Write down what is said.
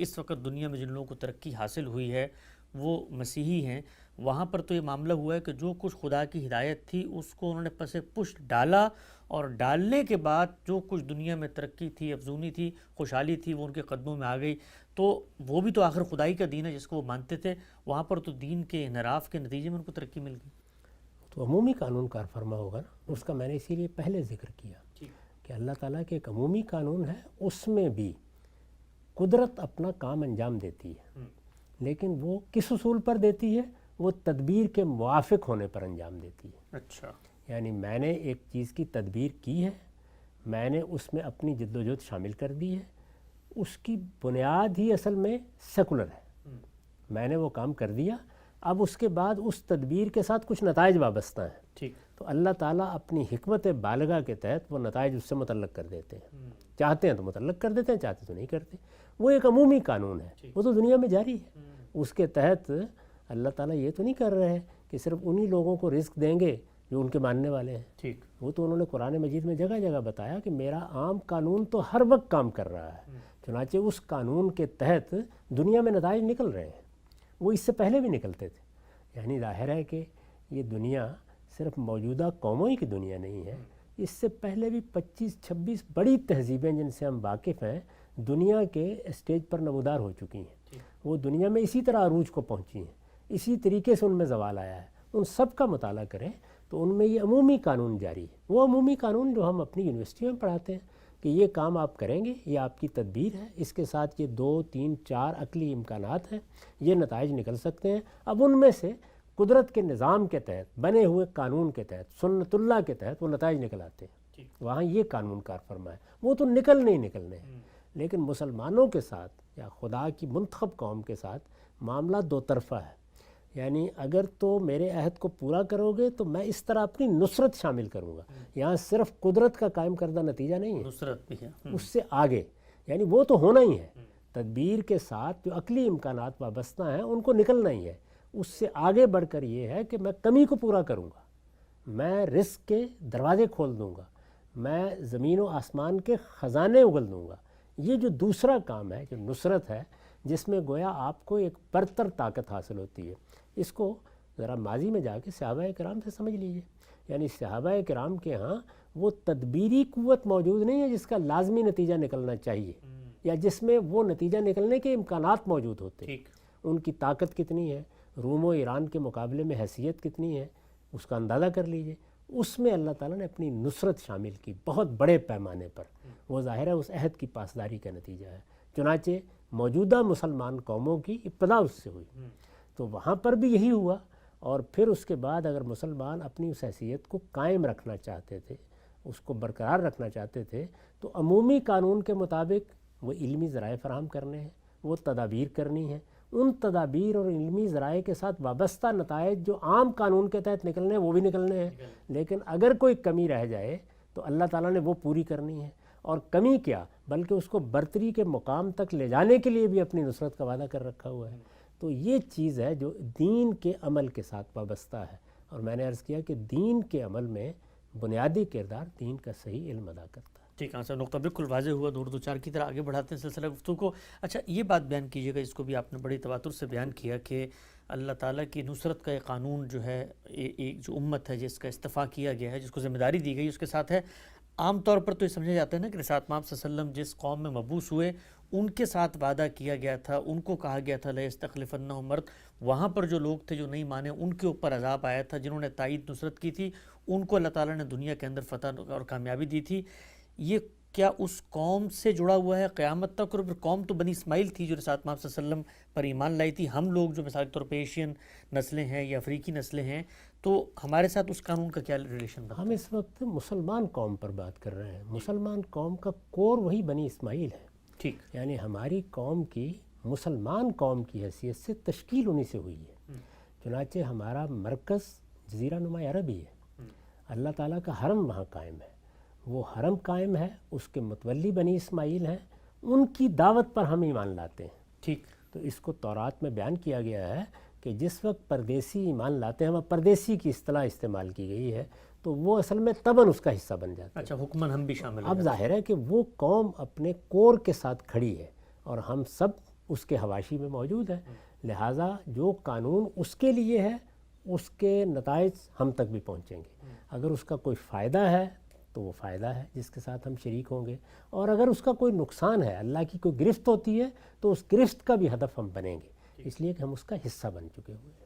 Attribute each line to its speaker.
Speaker 1: اس وقت دنیا میں جن لوگوں کو ترقی حاصل ہوئی ہے وہ مسیحی ہیں، وہاں پر تو یہ معاملہ ہوا ہے کہ جو کچھ خدا کی ہدایت تھی اس کو انہوں نے پس پشت ڈالا، اور ڈالنے کے بعد جو کچھ دنیا میں ترقی تھی، افزونی تھی، خوشحالی تھی، وہ ان کے قدموں میں آ گئی۔ تو وہ بھی تو آخر خدائی کا دین ہے جس کو وہ مانتے تھے، وہاں پر تو دین کے انحراف کے نتیجے میں ان کو ترقی مل گئی۔
Speaker 2: تو عمومی قانون کار فرما ہوگا نا، اس کا میں نے اسی لیے پہلے ذکر کیا کہ اللہ تعالیٰ کے ایک عمومی قانون ہے، اس میں بھی قدرت اپنا کام انجام دیتی ہے، لیکن وہ کس اصول پر دیتی ہے؟ وہ تدبیر کے موافق ہونے پر انجام دیتی ہے۔
Speaker 1: اچھا،
Speaker 2: یعنی میں نے ایک چیز کی تدبیر کی ہے، میں نے اس میں اپنی جد و جہد شامل کر دی ہے، اس کی بنیاد ہی اصل میں سیکولر ہے، میں نے وہ کام کر دیا، اب اس کے بعد اس تدبیر کے ساتھ کچھ نتائج وابستہ ہیں،
Speaker 1: ٹھیک،
Speaker 2: تو اللہ تعالیٰ اپنی حکمت بالغہ کے تحت وہ نتائج اس سے متعلق کر دیتے ہیں، چاہتے ہیں تو متعلق کر دیتے ہیں، چاہتے تو نہیں کرتے۔ وہ ایک عمومی قانون ہے، وہ تو دنیا میں جاری ہے، اس کے تحت اللہ تعالیٰ یہ تو نہیں کر رہے ہیں کہ صرف انہی لوگوں کو رزق دیں گے جو ان کے ماننے والے ہیں،
Speaker 1: ٹھیک،
Speaker 2: وہ تو انہوں نے قرآن مجید میں جگہ جگہ بتایا کہ میرا عام قانون تو ہر وقت کام کر رہا ہے، چنانچہ اس قانون کے تحت دنیا میں نتائج نکل رہے ہیں، وہ اس سے پہلے بھی نکلتے تھے۔ یعنی ظاہر ہے کہ یہ دنیا صرف موجودہ قوموں ہی کی دنیا نہیں ہے، اس سے پہلے بھی 25-26 بڑی تہذیبیں جن سے ہم واقف ہیں دنیا کے اسٹیج پر نمودار ہو چکی ہیں، وہ دنیا میں اسی طرح عروج کو پہنچی ہیں، اسی طریقے سے ان میں زوال آیا ہے۔ ان سب کا مطالعہ کریں تو ان میں یہ عمومی قانون جاری ہے، وہ عمومی قانون جو ہم اپنی یونیورسٹی میں پڑھاتے ہیں کہ یہ کام آپ کریں گے، یہ آپ کی تدبیر ہے، اس کے ساتھ یہ 2 3 4 عقلی امکانات ہیں، یہ نتائج نکل سکتے ہیں۔ اب ان میں سے قدرت کے نظام کے تحت، بنے ہوئے قانون کے تحت، سنت اللہ کے تحت وہ نتائج نکل آتے ہیں، وہاں یہ قانون کار فرما ہے، وہ تو نکلنے ہی نکلنے ہیں۔ لیکن مسلمانوں کے ساتھ یا خدا کی منتخب قوم کے ساتھ معاملہ دو طرفہ ہے، یعنی اگر تو میرے عہد کو پورا کرو گے تو میں اس طرح اپنی نصرت شامل کروں گا، یہاں صرف قدرت کا قائم کردہ نتیجہ نہیں ہے،
Speaker 1: نصرت بھی ہے،
Speaker 2: اس سے آگے، یعنی وہ تو ہونا ہی ہے، تدبیر کے ساتھ جو عقلی امکانات وابستہ ہیں ان کو نکلنا ہی ہے، اس سے آگے بڑھ کر یہ ہے کہ میں کمی کو پورا کروں گا، میں رزق کے دروازے کھول دوں گا، میں زمین و آسمان کے خزانے اگل دوں گا۔ یہ جو دوسرا کام ہے، جو نصرت ہے، جس میں گویا آپ کو ایک برتر طاقت حاصل ہوتی ہے، اس کو ذرا ماضی میں جا کے صحابہ کرام سے سمجھ لیجئے، یعنی صحابہ کرام کے ہاں وہ تدبیری قوت موجود نہیں ہے جس کا لازمی نتیجہ نکلنا چاہیے، یا جس میں وہ نتیجہ نکلنے کے امکانات موجود ہوتے ہیں۔ ان کی طاقت کتنی ہے، روم و ایران کے مقابلے میں حیثیت کتنی ہے، اس کا اندازہ کر لیجئے۔ اس میں اللہ تعالیٰ نے اپنی نصرت شامل کی بہت بڑے پیمانے پر، وہ ظاہر ہے اس عہد کی پاسداری کا نتیجہ ہے، چنانچہ موجودہ مسلمان قوموں کی ابتدا اس سے ہوئی، تو وہاں پر بھی یہی ہوا۔ اور پھر اس کے بعد اگر مسلمان اپنی اس حیثیت کو قائم رکھنا چاہتے تھے، اس کو برقرار رکھنا چاہتے تھے، تو عمومی قانون کے مطابق وہ علمی ذرائع فراہم کرنے ہیں، وہ تدابیر کرنی ہیں، ان تدابیر اور علمی ذرائع کے ساتھ وابستہ نتائج جو عام قانون کے تحت نکلنے ہیں وہ بھی نکلنے ہیں، لیکن اگر کوئی کمی رہ جائے تو اللہ تعالیٰ نے وہ پوری کرنی ہے، اور کمی کیا بلکہ اس کو برتری کے مقام تک لے جانے کے لیے بھی اپنی نصرت کا وعدہ کر رکھا ہوا ہے۔ تو یہ چیز ہے جو دین کے عمل کے ساتھ وابستہ ہے، اور میں نے عرض کیا کہ دین کے عمل میں بنیادی کردار دین کا صحیح علم ادا کرتا ہے۔
Speaker 1: ٹھیک ہے سر، نقطہ بالکل واضح ہوا، دور دو چار کی طرح آگے بڑھاتے ہیں سلسلہ گفتگو کو۔ اچھا یہ بات بیان کیجیے گا، اس کو بھی آپ نے بڑی تواتر سے بیان کیا کہ اللہ تعالیٰ کی نصرت کا ایک قانون جو ہے، ایک جو امت ہے جس کا استفاع کیا گیا ہے، جس کو ذمہ داری دی گئی، اس کے ساتھ ہے عام طور پر تو یہ سمجھا جاتا ہے نا کہ رسالت مآب صلی اللہ علیہ وسلم جس قوم میں مبعوث ہوئے ان کے ساتھ وعدہ کیا گیا تھا، ان کو کہا گیا تھا لَيَسْتَخْلِفَنَّهُمْ مرد، وہاں پر جو لوگ تھے جو نہیں مانے ان کے اوپر عذاب آیا تھا، جنہوں نے تائید نصرت کی تھی ان کو اللہ تعالیٰ نے دنیا کے اندر فتح اور کامیابی دی تھی۔ یہ کیا اس قوم سے جڑا ہوا ہے قیامت تک؟ اور پھر قوم تو بنی اسماعیل تھی جو رسالت مآب صلی اللہ علیہ وسلم پر ایمان لائی تھی، ہم لوگ جو مثال کے طور پہ ایشین نسلیں ہیں یا افریقی نسلیں ہیں، تو ہمارے ساتھ اس قانون کا کیا ریلیشن بنتا ہے؟
Speaker 2: ہم اس وقت مسلمان قوم پر بات کر رہے ہیں، مسلمان قوم کا کور وہی بنی اسماعیل ہے،
Speaker 1: ٹھیک،
Speaker 2: یعنی ہماری قوم کی مسلمان قوم کی حیثیت سے تشکیل انہی سے ہوئی ہے، چنانچہ ہمارا مرکز جزیرہ نما عربی ہے، اللہ تعالیٰ کا حرم وہاں قائم ہے، وہ حرم قائم ہے، اس کے متولی بنی اسماعیل ہیں، ان کی دعوت پر ہم ایمان لاتے ہیں۔
Speaker 1: ٹھیک،
Speaker 2: تو اس کو تورات میں بیان کیا گیا ہے کہ جس وقت پردیسی ایمان لاتے ہیں، وہاں پردیسی کی اصطلاح استعمال کی گئی ہے، تو وہ اصل میں تباً اس کا حصہ بن جاتا ہے۔
Speaker 1: اچھا، حکماً ہم بھی شامل ہیں۔
Speaker 2: اب ظاہر ہے کہ وہ قوم اپنے کور کے ساتھ کھڑی ہے، اور ہم سب اس کے حواشی میں موجود ہے، لہٰذا جو قانون اس کے لیے ہے اس کے نتائج ہم تک بھی پہنچیں گے۔ اگر اس کا کوئی فائدہ ہے تو وہ فائدہ ہے جس کے ساتھ ہم شریک ہوں گے، اور اگر اس کا کوئی نقصان ہے، اللہ کی کوئی گرفت ہوتی ہے، تو اس گرفت کا بھی ہدف ہم بنیں گے، اس لیے کہ ہم اس کا حصہ بن چکے ہوئے ہیں۔